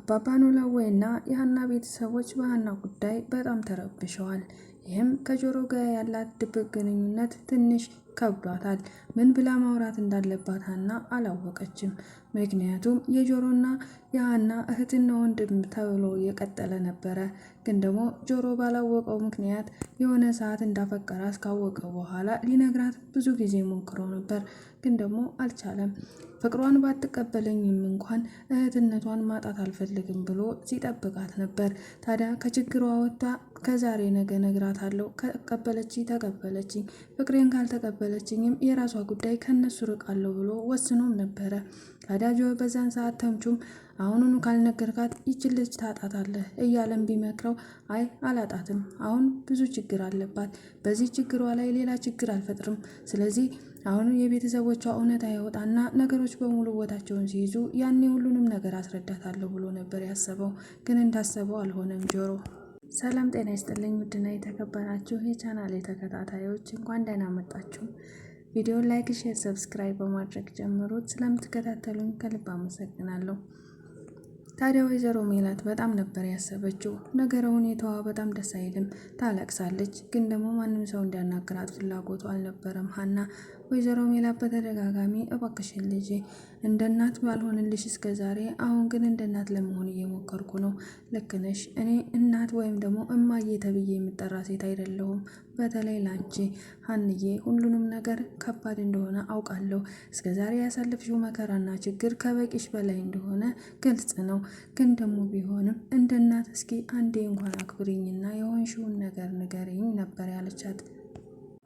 አባባ ኖላዊና የሀና ቤተሰቦች በሀና ጉዳይ በጣም ተረብሸዋል። ይህም ከጆሮ ጋር ያላት ድብቅ ግንኙነት ትንሽ ከብዷታል። ምን ብላ ማውራት እንዳለባት ሀና አላወቀችም። ምክንያቱም የጆሮና የሀና እህትና ወንድም ተብሎ የቀጠለ ነበረ። ግን ደግሞ ጆሮ ባላወቀው ምክንያት የሆነ ሰዓት እንዳፈቀራ ካወቀ በኋላ ሊነግራት ብዙ ጊዜ ሞክሮ ነበር። ግን ደግሞ አልቻለም። ፍቅሯን ባትቀበለኝም እንኳን እህትነቷን ማጣት አልፈልግም ብሎ ሲጠብቃት ነበር። ታዲያ ከችግሯ ወጥታ ከዛሬ ነገ ነግራታለሁ፣ ከቀበለችኝ ተቀበለችኝ፣ ፍቅሬን ካልተቀበለችኝም የራሷ ጉዳይ ከነሱ ርቃለሁ ብሎ ወስኖም ነበረ። ታዲያ በዛን ሰዓት ተምቹም አሁኑኑ ካልነገርካት ይችን ልጅ ታጣታለህ እያለም ቢመክረው አይ አላጣትም፣ አሁን ብዙ ችግር አለባት፣ በዚህ ችግሯ ላይ ሌላ ችግር አልፈጥርም። ስለዚህ አሁን የቤተሰቦቿ እውነታ ያወጣና ነገሮች በሙሉ ቦታቸውን ሲይዙ ያኔ ሁሉንም ነገር አስረዳታለሁ ብሎ ነበር ያሰበው። ግን እንዳሰበው አልሆነም። ጆሮ ሰላም ጤና ይስጥልኝ። ውድና የተከበራችሁ የቻናሌ ተከታታዮች እንኳን ደህና መጣችሁ። ቪዲዮን ላይክ፣ ሼር፣ ሰብስክራይብ በማድረግ ጀምሩት። ስለምትከታተሉኝ ከልብ አመሰግናለሁ። ታዲያ ወይዘሮ ሜላት በጣም ነበር ያሰበችው። ነገረ ሁኔታዋ በጣም ደስ አይልም። ታለቅሳለች። ግን ደግሞ ማንም ሰው እንዲያናግራት ፍላጎቱ አልነበረም። ሀና ወይዘሮ ሜላት በተደጋጋሚ እባክሽን ልጄ እንደ እናት ባልሆንልሽ እስከ ዛሬ፣ አሁን ግን እንደ እናት ለመሆን እየሞከርኩ ነው። ልክ ነሽ። እኔ እናት ወይም ደግሞ እማዬ ተብዬ የምጠራ ሴት አይደለሁም። በተለይ ላንቺ ሀንዬ ሁሉንም ነገር ከባድ እንደሆነ አውቃለሁ። እስከ ዛሬ ያሳለፍሽው መከራና ችግር ከበቂሽ በላይ እንደሆነ ግልጽ ነው። ግን ደግሞ ቢሆንም እንደ እናት እስኪ አንዴ እንኳን አክብሪኝና የሆንሽውን ነገር ንገሪኝ ነበር ያለቻት።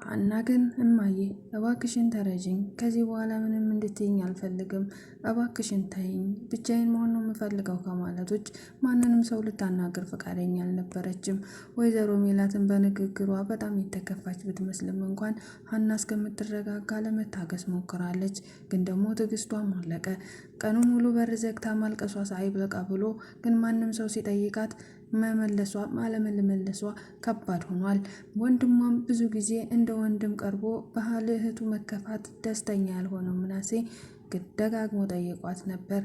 ሀና ግን እማዬ እባክሽን ተረጅኝ፣ ከዚህ በኋላ ምንም እንድትይኝ አልፈልግም፣ እባክሽን ተይኝ፣ ብቻዬን መሆን ነው የምፈልገው ከማለት ውጭ ማንንም ሰው ልታናገር ፈቃደኛ አልነበረችም። ወይዘሮ ሜላትን በንግግሯ በጣም የተከፋች ብትመስልም እንኳን ሀና እስከምትረጋጋ ለመታገስ ሞክራለች። ግን ደግሞ ትዕግስቷም አለቀ። ቀኑን ሙሉ በር ዘግታ ማልቀሷ ሳይበቃ ብሎ ግን ማንም ሰው ሲጠይቃት መመለሷ አለመመለሷ ከባድ ሆኗል። ወንድሟም ብዙ ጊዜ እንደ ወንድም ቀርቦ ባህል እህቱ መከፋት ደስተኛ ያልሆነው ምናሴ ግን ደጋግሞ ጠይቋት ነበር።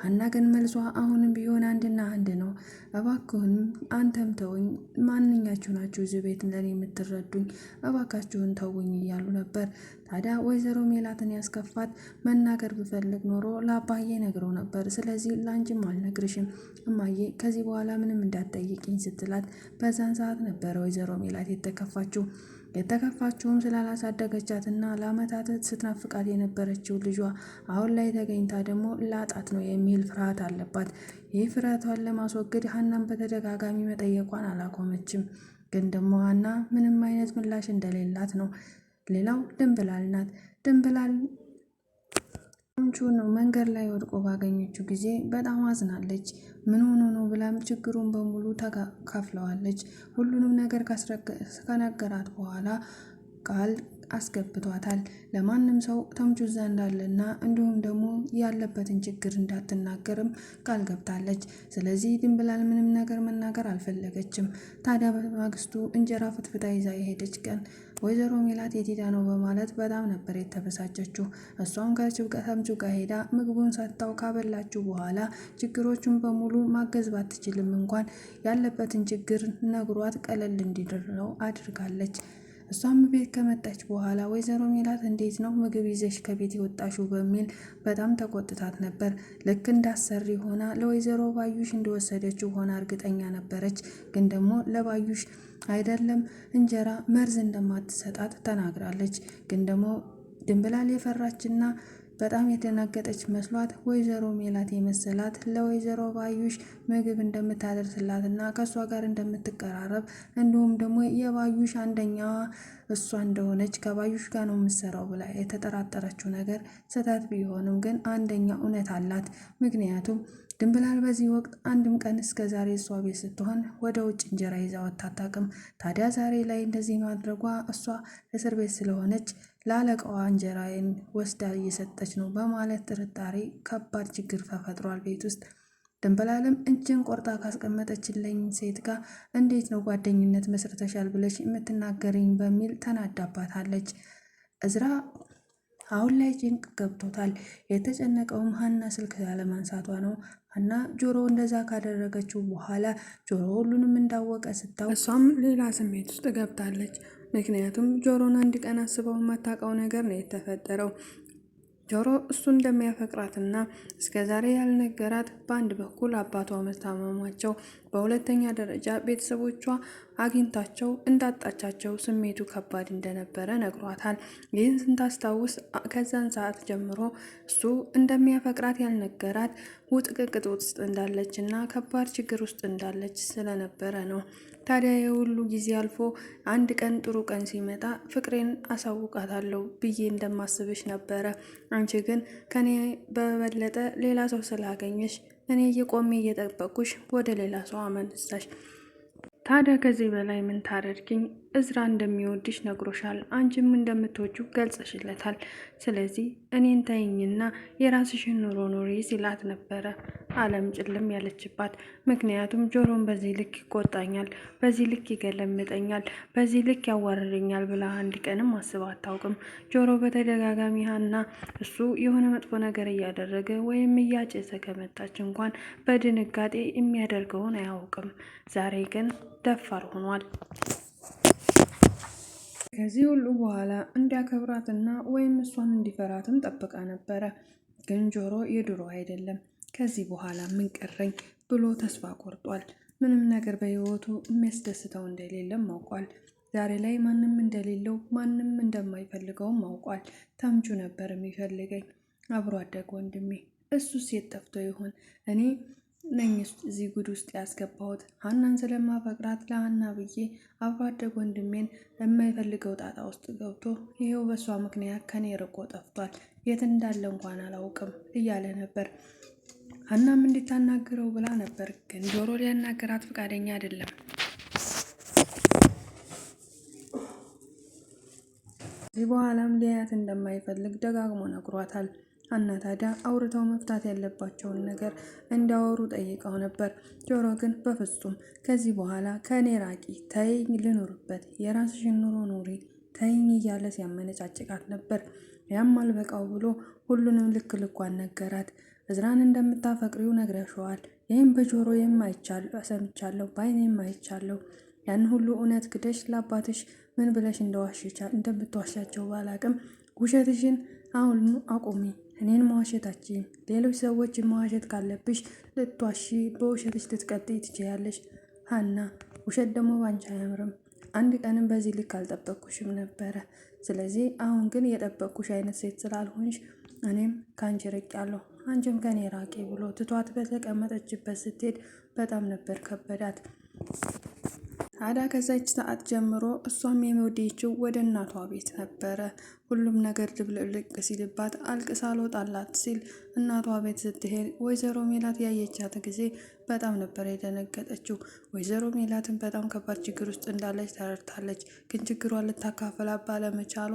ሀና ግን መልሷ አሁንም ቢሆን አንድና አንድ ነው። እባክሁን አንተም ተውኝ፣ ማንኛችሁ ናችሁ እዚህ ቤት ለኔ የምትረዱኝ? እባካችሁን ተውኝ እያሉ ነበር። ታዲያ ወይዘሮ ሜላትን ያስከፋት መናገር ብፈልግ ኖሮ ለአባዬ ነግረው ነበር። ስለዚህ ላንቺም አልነግርሽም እማዬ፣ ከዚህ በኋላ ምንም እንዳትጠይቅኝ ስትላት በዛን ሰዓት ነበረ ወይዘሮ ሜላት የተከፋችውም ስላላሳደገቻትና ለአመታት ስትናፍቃት የነበረችው ልጇ አሁን ላይ ተገኝታ ደግሞ ላጣት ነው የሚል ፍርሃት አለባት። ይህ ፍርሃቷን ለማስወገድ ሀናን በተደጋጋሚ መጠየቋን አላቆመችም። ግን ደግሞ ሀና ምንም አይነት ምላሽ እንደሌላት ነው። ሌላው ድንብላል ናት። ድንብላል ተምቹን መንገድ ላይ ወድቆ ባገኘችው ጊዜ በጣም አዝናለች። ምን ሆኖ ነው ብላም ችግሩን በሙሉ ተካፍለዋለች። ሁሉንም ነገር ከነገራት በኋላ ቃል አስገብቷታል። ለማንም ሰው ተምቹ እዛ እንዳለና እንዲሁም ደግሞ ያለበትን ችግር እንዳትናገርም ቃል ገብታለች። ስለዚህ ድንብላል ምንም ነገር መናገር አልፈለገችም። ታዲያ በማግስቱ እንጀራ ፍትፍታ ይዛ የሄደች ቀን ወይዘሮ ሜላት የት ሄዳ ነው በማለት በጣም ነበር የተበሳጨችው። እሷም ከተምቹ ጋር ሄዳ ምግቡን ሰጥታው ካበላችሁ በኋላ ችግሮቹን በሙሉ ማገዝ ባትችልም እንኳን ያለበትን ችግር ነግሯት ቀለል እንዲደረው አድርጋለች። እሷም ቤት ከመጣች በኋላ ወይዘሮ ሜላት እንዴት ነው ምግብ ይዘሽ ከቤት የወጣሽው በሚል በጣም ተቆጥታት ነበር። ልክ እንዳሰሪ ሆና ለወይዘሮ ባዩሽ እንደወሰደችው ሆና እርግጠኛ ነበረች። ግን ደግሞ ለባዩሽ አይደለም እንጀራ መርዝ እንደማትሰጣት ተናግራለች። ግን ደግሞ ድንብላል የፈራችና በጣም የተናገጠች መስሏት ወይዘሮ ሜላት የመሰላት ለወይዘሮ ባዩሽ ምግብ እንደምታደርስላትና ከእሷ ጋር እንደምትቀራረብ እንዲሁም ደግሞ የባዩሽ አንደኛዋ እሷ እንደሆነች ከባዩሽ ጋር ነው የምትሰራው ብላ የተጠራጠረችው ነገር ስህተት ቢሆንም ግን አንደኛ እውነት አላት። ምክንያቱም ድንብላል በዚህ ወቅት አንድም ቀን እስከ ዛሬ እሷ ቤት ስትሆን ወደ ውጭ እንጀራ ይዛ ወጥታ አታውቅም። ታዲያ ዛሬ ላይ እንደዚህ ማድረጓ እሷ እስር ቤት ስለሆነች ለአለቃዋ እንጀራዬን ወስዳ እየሰጠች ነው በማለት ጥርጣሬ ከባድ ችግር ተፈጥሯል ቤት ውስጥ። ድንብላልም እጅን ቆርጣ ካስቀመጠችልኝ ሴት ጋር እንዴት ነው ጓደኝነት መስርተሻል ብለሽ የምትናገረኝ በሚል ተናዳባታለች። እዝራ አሁን ላይ ጭንቅ ገብቶታል። የተጨነቀውም ሀና ስልክ ያለማንሳቷ ነው። ሀና ጆሮ እንደዛ ካደረገችው በኋላ ጆሮ ሁሉንም እንዳወቀ ስታው እሷም ሌላ ስሜት ውስጥ ገብታለች። ምክንያቱም ጆሮን አንድ ቀን አስበው የማታውቀው ነገር ነው የተፈጠረው። ጆሮ እሱ እንደሚያፈቅራትና እስከ ዛሬ ያልነገራት በአንድ በኩል አባቷ መታመሟቸው፣ በሁለተኛ ደረጃ ቤተሰቦቿ አግኝታቸው እንዳጣቻቸው ስሜቱ ከባድ እንደነበረ ነግሯታል። ይህን ስታስታውስ ከዛን ሰዓት ጀምሮ እሱ እንደሚያፈቅራት ያልነገራት ውጥቅቅጥ ውስጥ እንዳለች እና ከባድ ችግር ውስጥ እንዳለች ስለነበረ ነው። ታዲያ የሁሉ ጊዜ አልፎ አንድ ቀን ጥሩ ቀን ሲመጣ ፍቅሬን አሳውቃታለሁ ብዬ እንደማስብሽ ነበረ። አንቺ ግን ከኔ በበለጠ ሌላ ሰው ስላገኘሽ እኔ እየቆሜ እየጠበቁሽ ወደ ሌላ ሰው አመነሳሽ። ታዲያ ከዚህ በላይ ምን ታደርጊኝ? እዝራ እንደሚወድሽ ነግሮሻል። አንቺም እንደምትወጁ ገልጸሽለታል። ስለዚህ እኔን ተይኝና የራስሽን ኑሮ ኑሪ ሲላት ነበረ። አለም ጭልም ያለችባት። ምክንያቱም ጆሮን በዚህ ልክ ይቆጣኛል፣ በዚህ ልክ ይገለምጠኛል፣ በዚህ ልክ ያዋርደኛል ብላ አንድ ቀንም አስባ አታውቅም። ጆሮ በተደጋጋሚ ሀና እሱ የሆነ መጥፎ ነገር እያደረገ ወይም እያጨሰ ከመጣች እንኳን በድንጋጤ የሚያደርገውን አያውቅም። ዛሬ ግን ደፋር ሆኗል። ከዚህ ሁሉ በኋላ እንዲያከብራትና ወይም እሷን እንዲፈራትም ጠብቃ ነበረ። ግን ጆሮ የድሮ አይደለም። ከዚህ በኋላ ምን ቀረኝ ብሎ ተስፋ ቆርጧል። ምንም ነገር በህይወቱ የሚያስደስተው እንደሌለም አውቋል። ዛሬ ላይ ማንም እንደሌለው ማንም እንደማይፈልገውም አውቋል። ተምቹ ነበር የሚፈልገኝ፣ አብሮ አደግ ወንድሜ። እሱስ የት ጠፍቶ ይሆን? እኔ ነኝ እዚህ ጉድ ውስጥ ያስገባሁት። ሀናን ስለማፈቅራት ለሀና ብዬ አብሮ አደግ ወንድሜን የማይፈልገው ጣጣ ውስጥ ገብቶ ይሄው በሷ ምክንያት ከኔ ርቆ ጠፍቷል። የት እንዳለ እንኳን አላውቅም እያለ ነበር። ሀናም እንድታናግረው ብላ ነበር፣ ግን ጆሮ ሊያናገራት ፈቃደኛ አይደለም። ከዚህ በኋላም ሊያያት እንደማይፈልግ ደጋግሞ ነግሯታል። ሀና ታዲያ አውርተው መፍታት ያለባቸውን ነገር እንዲያወሩ ጠይቀው ነበር። ጆሮ ግን በፍጹም ከዚህ በኋላ ከእኔ ራቂ፣ ተይኝ ልኑርበት፣ የራስሽን ኑሮ ኑሪ፣ ተይኝ እያለ ሲያመነጫጭቃት ነበር። ያም አልበቃው ብሎ ሁሉንም ልክ ልኳን ነገራት። እዝራን እንደምታፈቅሪው ነግረሽዋል። ይህም በጆሮ ሰምቻለሁ፣ በዓይኔ የማይቻለሁ። ያን ሁሉ እውነት ክደሽ ለአባትሽ ምን ብለሽ እንደምትዋሻቸው ባላቅም ውሸትሽን አሁን አቁሚ። እኔን መዋሸታችን ሌሎች ሰዎች መዋሸት ካለብሽ ልትዋሺ በውሸትሽ ልትቀጥይ ትችያለሽ። ሀና ውሸት ደግሞ ባንቺ አያምርም። አንድ ቀንም በዚህ ልክ አልጠበቅኩሽም ነበረ። ስለዚህ አሁን ግን የጠበቅኩሽ አይነት ሴት ስላልሆንሽ እኔም ከአንቺ ርቄያለሁ፣ አንቺም ከኔ ራቂ ብሎ ትቷት በተቀመጠችበት ስትሄድ በጣም ነበር ከበዳት። ታዲያ ከዛች ሰዓት ጀምሮ እሷም የሚወደችው ወደ እናቷ ቤት ነበረ። ሁሉም ነገር ድብልቅልቅ ሲልባት አልቅሳ አልወጣላት ሲል እናቷ ቤት ስትሄድ ወይዘሮ ሜላት ያየቻት ጊዜ በጣም ነበር የደነገጠችው። ወይዘሮ ሜላትን በጣም ከባድ ችግር ውስጥ እንዳለች ተረድታለች። ግን ችግሯን ልታካፍላት ባለመቻሏ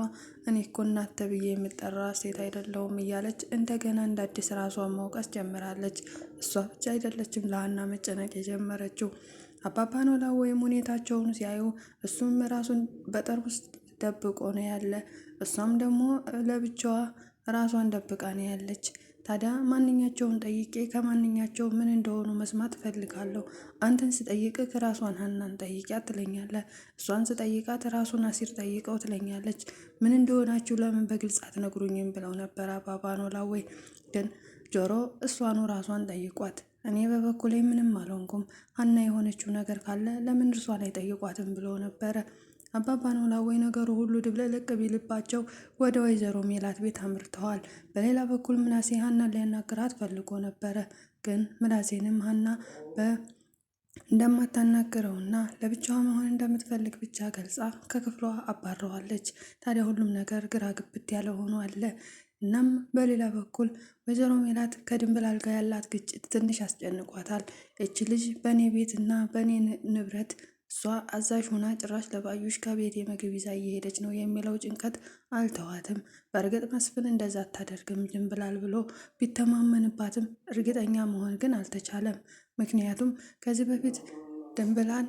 እኔ እኮ እናት ተብዬ የምጠራ ሴት አይደለሁም እያለች እንደገና እንደ አዲስ ራሷን መውቀስ ጀምራለች። እሷ ብቻ አይደለችም ለሀና መጨነቅ የጀመረችው። አባባ ኖላዊም ሁኔታቸውን ሲያዩ እሱም ራሱን በጠርሙስ ደብቆ ነው ያለ፣ እሷም ደግሞ ለብቻዋ ራሷን ደብቃ ነው ያለች። ታዲያ ማንኛቸውን ጠይቄ ከማንኛቸው ምን እንደሆኑ መስማት እፈልጋለሁ። አንተን ስጠይቅህ ራሷን ሀናን ጠይቂያት ትለኛለህ፣ እሷን ስጠይቃት ራሱን አሲር ጠይቀው ትለኛለች። ምን እንደሆናችሁ ለምን በግልጽ አትነግሩኝም ብለው ነበር አባባ ኖላዊ። ግን ጆሮ እሷኑ ራሷን ጠይቋት፣ እኔ በበኩሌ ምንም አልሆንኩም፣ ሀና የሆነችው ነገር ካለ ለምን እርሷን አይጠይቋትም ብሎ ነበረ። አባባ ኖላዊ ነገሩ ሁሉ ድብልቅልቅ ቢልባቸው ወደ ወይዘሮ ሜላት ቤት አምርተዋል። በሌላ በኩል ምናሴ ሀናን ሊያናግራት ፈልጎ ነበረ። ግን ምናሴንም ሀና እንደማታናግረውና ለብቻዋ መሆን እንደምትፈልግ ብቻ ገልጻ ከክፍሏ አባረዋለች። ታዲያ ሁሉም ነገር ግራ ግብት ያለ ሆኖ አለ። እናም በሌላ በኩል ወይዘሮ ሜላት ከድንብላል ጋር ያላት ግጭት ትንሽ አስጨንቋታል። እች ልጅ በእኔ ቤት እና በእኔ ንብረት እሷ አዛዥ ሆና ጭራሽ ለባዩሽ ከቤት የምግብ ይዛ እየሄደች ነው የሚለው ጭንቀት አልተዋትም። በእርግጥ መስፍን እንደዛ አታደርግም ድንብላል ብሎ ቢተማመንባትም እርግጠኛ መሆን ግን አልተቻለም። ምክንያቱም ከዚህ በፊት ድንብላል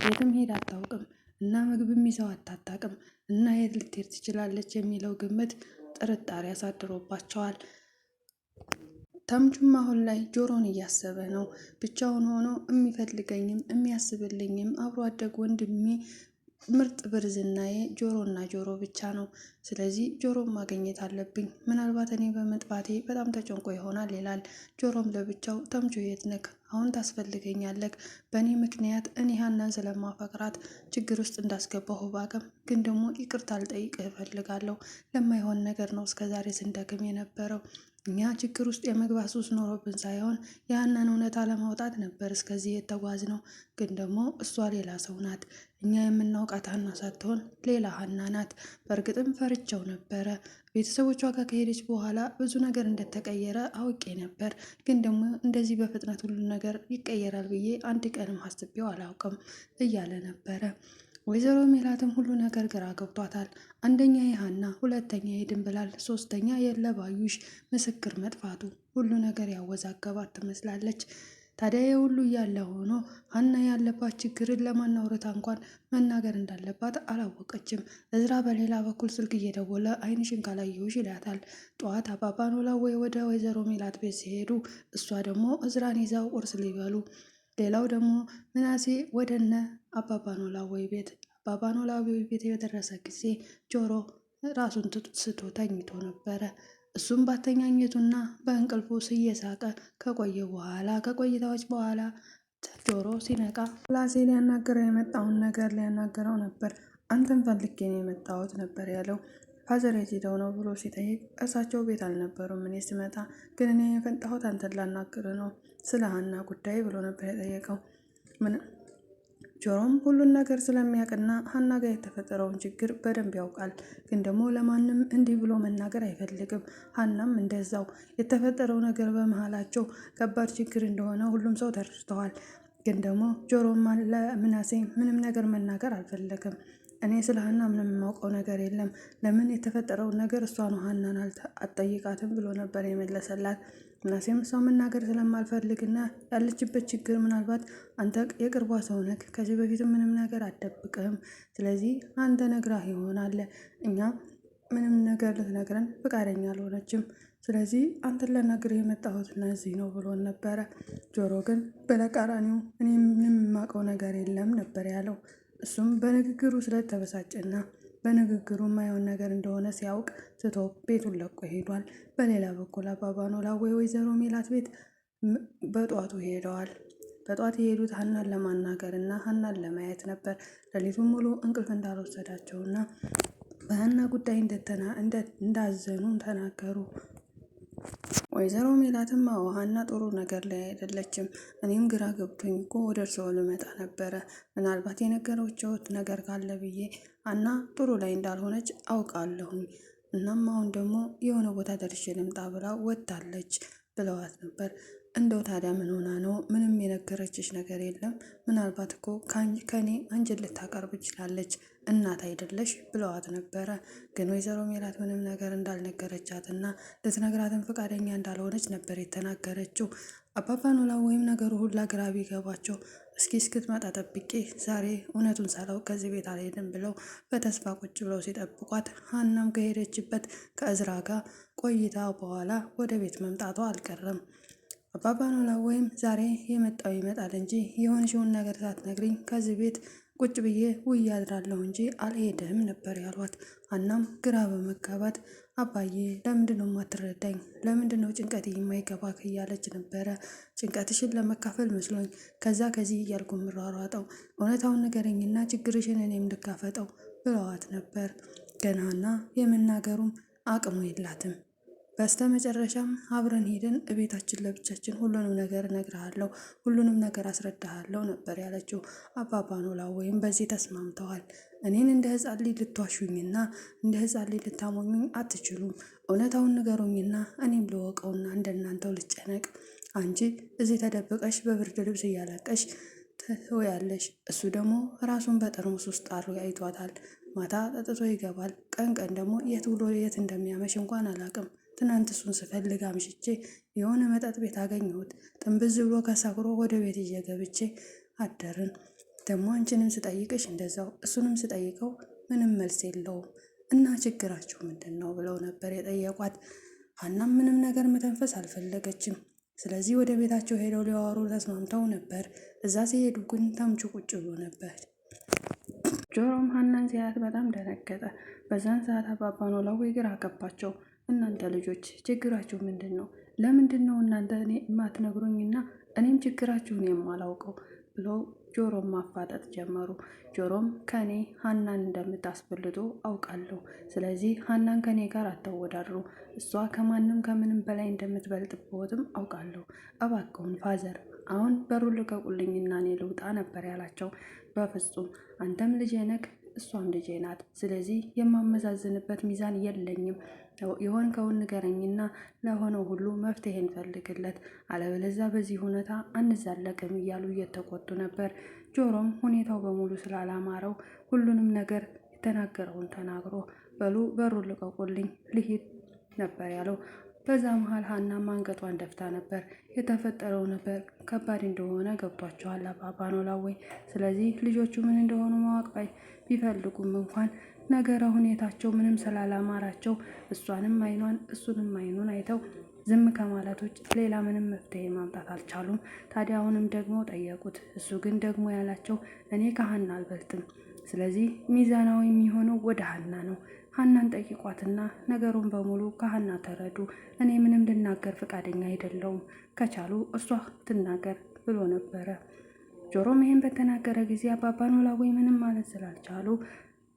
የትም ሄድ አታውቅም እና ምግብም ይዘው አታጣቅም እና የት ልትሄድ ትችላለች የሚለው ግምት ጥርጣሬ አሳድሮባቸዋል። ተምቹም አሁን ላይ ጆሮን እያሰበ ነው። ብቻውን ሆኖ የሚፈልገኝም የሚያስብልኝም አብሮ አደግ ወንድሜ ምርጥ ብርዝናዬ ጆሮና ጆሮ ብቻ ነው። ስለዚህ ጆሮን ማግኘት አለብኝ። ምናልባት እኔ በመጥፋቴ በጣም ተጨንቆ ይሆናል ይላል። ጆሮም ለብቻው ተምቹ የት ነክ? አሁን ታስፈልገኛለክ። በእኔ ምክንያት እኔ ሀናን ስለማፈቅራት ችግር ውስጥ እንዳስገባሁ ባቅም ግን ደግሞ ይቅርታ ልጠይቅህ እፈልጋለሁ። ለማይሆን ነገር ነው እስከዛሬ ስንደክም የነበረው። እኛ ችግር ውስጥ የመግባት ሱስ ኖሮብን ሳይሆን ያንን እውነታ ለማውጣት ነበር እስከዚህ የተጓዝነው። ግን ደግሞ እሷ ሌላ ሰው ናት። እኛ የምናውቃት ሀና ሳትሆን ሌላ ሀና ናት። በእርግጥም ፈርቸው ነበረ። ቤተሰቦቿ ጋር ከሄደች በኋላ ብዙ ነገር እንደተቀየረ አውቄ ነበር። ግን ደግሞ እንደዚህ በፍጥነት ሁሉ ነገር ይቀየራል ብዬ አንድ ቀንም አስቤው አላውቅም እያለ ነበረ። ወይዘሮ ሜላትም ሁሉ ነገር ግራ ገብቷታል። አንደኛ የሀና፣ ሁለተኛ የድንብላል፣ ሶስተኛ የለባዩሽ ምስክር መጥፋቱ ሁሉ ነገር ያወዛገባት ትመስላለች። ታዲያ የሁሉ እያለ ሆኖ ሀና ያለባት ችግርን ለማን አውርታ እንኳን መናገር እንዳለባት አላወቀችም። እዝራ በሌላ በኩል ስልክ እየደወለ አይንሽን ካላየሁሽ ይላታል። ጠዋት አባባ ኖላዊ ወደ ወይዘሮ ሜላት ቤት ሲሄዱ እሷ ደግሞ እዝራን ይዛው ቁርስ ሊበሉ፣ ሌላው ደግሞ ምናሴ ወደነ አባባ ኖላዊ ቤት የደረሰ ጊዜ ጆሮ ራሱን ስቶ ተኝቶ ነበረ። እሱም ባተኛኘቱና በእንቅልፉ እየሳቀ ከቆይታዎች በኋላ ጆሮ ሲነቃ ላሴ ሊያናገረው የመጣውን ነገር ሊያናገረው ነበር። አንተን ፈልጌ ነው የመጣሁት ነበር ያለው። ፋዘር የት ሄደው ነው ብሎ ሲጠይቅ እሳቸው ቤት አልነበሩም። እኔ ስመጣ ግን እኔ የመጣሁት አንተን ላናግር ነው ስለ ሀና ጉዳይ ብሎ ነበር የጠየቀው። ጆሮም ሁሉን ነገር ስለሚያውቅና ሀና ጋር የተፈጠረውን ችግር በደንብ ያውቃል። ግን ደግሞ ለማንም እንዲህ ብሎ መናገር አይፈልግም። ሀናም እንደዛው የተፈጠረው ነገር በመሀላቸው ከባድ ችግር እንደሆነ ሁሉም ሰው ተረድተዋል። ግን ደግሞ ጆሮም ለምናሴ ምንም ነገር መናገር አልፈለግም። እኔ ስለ ሀና ምንም የማውቀው ነገር የለም። ለምን የተፈጠረውን ነገር እሷ ነው ሀናን አትጠይቃትም ብሎ ነበር የመለሰላት። ምናሴም እሷ መናገር ስለማልፈልግና ያለችበት ችግር ምናልባት አንተ የቅርቧ ሰው ነህ፣ ከዚህ በፊት ምንም ነገር አትደብቅህም። ስለዚህ አንተ ነግራህ ይሆናል። እኛ ምንም ነገር ልትነግረን ፈቃደኛ አልሆነችም። ስለዚህ አንተን ልናግርህ የመጣሁት እዚህ ነው ብሎን ነበረ። ጆሮ ግን በተቃራኒው እኔ ምንም የማውቀው ነገር የለም ነበር ያለው። እሱም በንግግሩ ስለተበሳጨና በንግግሩ የማይሆን ነገር እንደሆነ ሲያውቅ ትቶ ቤቱን ለቆ ሄዷል። በሌላ በኩል አባባ ኖላዊ ወይዘሮ ሜላት ቤት በጧቱ ሄደዋል። በጧት የሄዱት ሀናን ለማናገር እና ሀናን ለማየት ነበር። ሌሊቱን ሙሉ እንቅልፍ እንዳልወሰዳቸውና በሀና ጉዳይ እንዳዘኑ ተናገሩ። ወይዘሮ ሜላትም ሀና ጥሩ ነገር ላይ አይደለችም፣ እኔም ግራ ገብቶኝ እኮ ወደ እርስዎ ልመጣ ነበረ፣ ምናልባት የነገረችዎት ነገር ካለ ብዬ። ሀና ጥሩ ላይ እንዳልሆነች አውቃለሁኝ። እናም አሁን ደግሞ የሆነ ቦታ ደርሼ ልምጣ ብላ ወጥታለች ብለዋት ነበር። እንደው ታዲያ ምን ሆና ነው? ምንም የነገረችሽ ነገር የለም? ምናልባት እኮ ከኔ አንቺን ልታቀርብ ትችላለች፣ እናት አይደለሽ ብለዋት ነበረ። ግን ወይዘሮ ሜላት ምንም ነገር እንዳልነገረቻትና ልትነግራትን ፈቃደኛ እንዳልሆነች ነበር የተናገረችው። አባባ ኖላዊም ነገሩ ሁላ ግራ ቢገባቸው እስኪ እስክትመጣ ጠብቄ ዛሬ እውነቱን ሳላውቅ ከዚህ ቤት አልሄድም ብለው በተስፋ ቁጭ ብለው ሲጠብቋት ሀናም ከሄደችበት ከእዝራ ጋር ቆይታ በኋላ ወደ ቤት መምጣቷ አልቀረም። አባባ ኖላዊም ዛሬ የመጣው ይመጣል እንጂ የሆንሽውን ነገር ሳትነግሪኝ ከዚህ ቤት ቁጭ ብዬ ውዬ አድራለሁ እንጂ አልሄድም ነበር ያሏት። ሀናም ግራ በመጋባት አባዬ ለምንድን ነው የማትረዳኝ? ለምንድን ነው ጭንቀት የማይገባክ? እያለች ነበረ። ጭንቀትሽን ለመካፈል መስሎኝ ከዚህ እያልኩ የምሯሯጠው፣ እውነታውን ንገረኝና ችግርሽን እኔም ልጋፈጠው ብለዋት ነበር። ግን ሀና የመናገሩም አቅሙ የላትም። በስተ መጨረሻም አብረን ሄደን እቤታችን ለብቻችን ሁሉንም ነገር እነግርሃለሁ፣ ሁሉንም ነገር አስረዳሃለሁ ነበር ያለችው። አባባ ኖላዊም በዚህ ተስማምተዋል። እኔን እንደ ሕፃን ልጅ ልትዋሹኝና እንደ ሕፃን ልጅ ልታሞኙኝ አትችሉም። እውነታውን ንገሩኝና እኔም ልወቀውና እንደናንተው ልጨነቅ። አንቺ እዚህ ተደብቀሽ በብርድ ልብስ እያለቀሽ ትወያለሽ። እሱ ደግሞ ራሱን በጠርሙስ ውስጥ አይቷታል። ማታ ጠጥቶ ይገባል። ቀን ቀን ደግሞ የት ውሎ የት እንደሚያመሽ እንኳን አላውቅም። ትናንት እሱን ስፈልግ አምሽቼ የሆነ መጠጥ ቤት አገኘሁት። ጥንብዝ ብሎ ከሰክሮ ወደ ቤት እየገብቼ አደርን። ደግሞ አንቺንም ስጠይቅሽ እንደዛው፣ እሱንም ስጠይቀው ምንም መልስ የለውም። እና ችግራችሁ ምንድን ነው ብለው ነበር የጠየቋት። ሀናም ምንም ነገር መተንፈስ አልፈለገችም። ስለዚህ ወደ ቤታቸው ሄደው ሊያወሩ ተስማምተው ነበር። እዛ ሲሄዱ ግን ተምቹ ቁጭ ብሎ ነበር። ጆሮም ሀናን ሲያያት በጣም ደነገጠ። በዛን ሰዓት አባባ ኖላዊ ግራ ገባቸው። እናንተ ልጆች ችግራችሁ ምንድን ነው? ለምንድን ነው እናንተ እኔ የማትነግሩኝና እኔም ችግራችሁን የማላውቀው ብለው ጆሮም ማፋጠጥ ጀመሩ። ጆሮም ከኔ ሀናን እንደምታስበልጡ አውቃለሁ። ስለዚህ ሀናን ከኔ ጋር አታወዳድሩ። እሷ ከማንም ከምንም በላይ እንደምትበልጥብዎትም አውቃለሁ። እባክዎን ፋዘር አሁን በሩን ልቀቁልኝና እኔ ልውጣ ነበር ያላቸው። በፍጹም አንተም ልጄ ነህ፣ እሷም ልጄ ናት። ስለዚህ የማመዛዝንበት ሚዛን የለኝም። የሆንከውን ንገረኝና ለሆነው ሁሉ መፍትሄ እንፈልግለት፣ አለበለዚያ በዚህ ሁኔታ አንዛለቅም እያሉ እየተቆጡ ነበር። ጆሮም ሁኔታው በሙሉ ስላላማረው ሁሉንም ነገር የተናገረውን ተናግሮ በሉ በሩን ልቀቁልኝ ልሂድ ነበር ያለው። በዛ መሀል ሀናም አንገቷን ደፍታ ነበር። የተፈጠረው ነበር ከባድ እንደሆነ ገብቷቸዋል አባባ ኖላዊ። ስለዚህ ልጆቹ ምን እንደሆኑ ማወቅ ቢፈልጉም እንኳን ነገረ ሁኔታቸው ምንም ስላላማራቸው እሷንም አይኗን እሱንም አይኑን አይተው ዝም ከማለቶች ሌላ ምንም መፍትሄ ማምጣት አልቻሉም። ታዲያ አሁንም ደግሞ ጠየቁት። እሱ ግን ደግሞ ያላቸው እኔ ከሀና አልበልጥም፣ ስለዚህ ሚዛናዊ የሚሆነው ወደ ሀና ነው። ሀናን ጠይቋትና ነገሩን በሙሉ ከሀና ተረዱ። እኔ ምንም ልናገር ፈቃደኛ አይደለውም፣ ከቻሉ እሷ ትናገር ብሎ ነበረ። ጆሮም ይሄን በተናገረ ጊዜ አባባ ኖላዊ ምንም ማለት ስላልቻሉ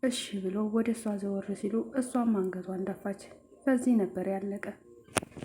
እሺ ብሎ ወደ እሷ ዘወር ሲሉ እሷም አንገቷን ደፋች። በዚህ ነበር ያለቀ።